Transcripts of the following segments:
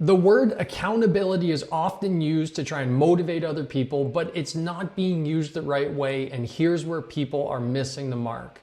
The word accountability is often used to try and motivate other people, but it's not being used the right way, and here's where people are missing the mark.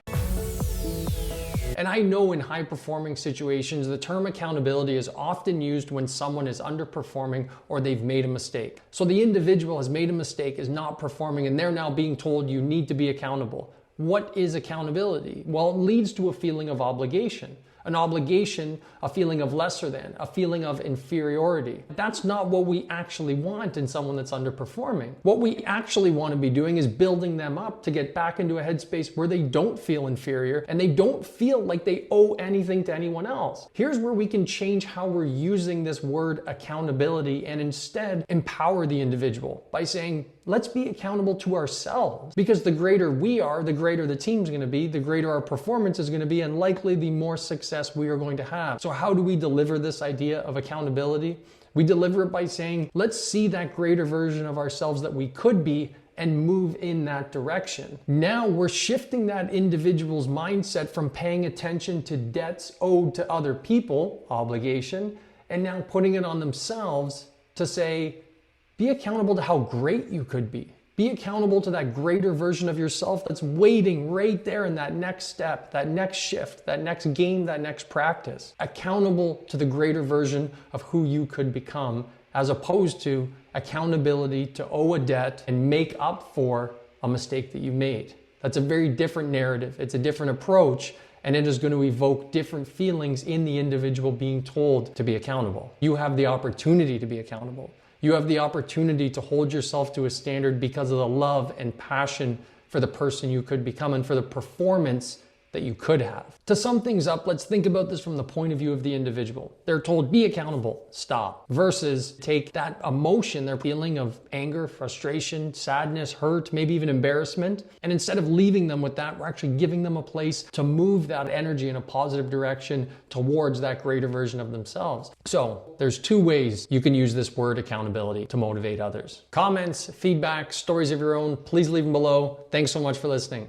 And I know in high-performing situations, the term accountability is often used when someone is underperforming or they've made a mistake. So the individual has made a mistake, is not performing, and they're now being told you need to be accountable. What is accountability? Well, it leads to a feeling of obligation. An obligation, a feeling of lesser than, a feeling of inferiority. That's not what we actually want in someone that's underperforming. What we actually want to be doing is building them up to get back into a headspace where they don't feel inferior and they don't feel like they owe anything to anyone else. Here's where we can change how we're using this word accountability and instead empower the individual by saying, let's be accountable to ourselves, because the greater we are, the greater the team's going to be, the greater our performance is going to be, and likely the more success we are going to have. So how do we deliver this idea of accountability? We deliver it by saying, let's see that greater version of ourselves that we could be and move in that direction. Now we're shifting that individual's mindset from paying attention to debts owed to other people, obligation, and now putting it on themselves to say, be accountable to how great you could be. Be accountable to that greater version of yourself that's waiting right there in that next step, that next shift, that next game, that next practice. Accountable to the greater version of who you could become, as opposed to accountability to owe a debt and make up for a mistake that you made. That's a very different narrative. It's a different approach, and it is going to evoke different feelings in the individual being told to be accountable. You have the opportunity to be accountable. You have the opportunity to hold yourself to a standard because of the love and passion for the person you could become and for the performance that you could have. To sum things up, let's think about this from the point of view of the individual. They're told, be accountable, stop, versus take that emotion, their feeling of anger, frustration, sadness, hurt, maybe even embarrassment, and instead of leaving them with that, we're actually giving them a place to move that energy in a positive direction towards that greater version of themselves. So there's two ways you can use this word accountability to motivate others. Comments, feedback, stories of your own, please leave them below. Thanks so much for listening.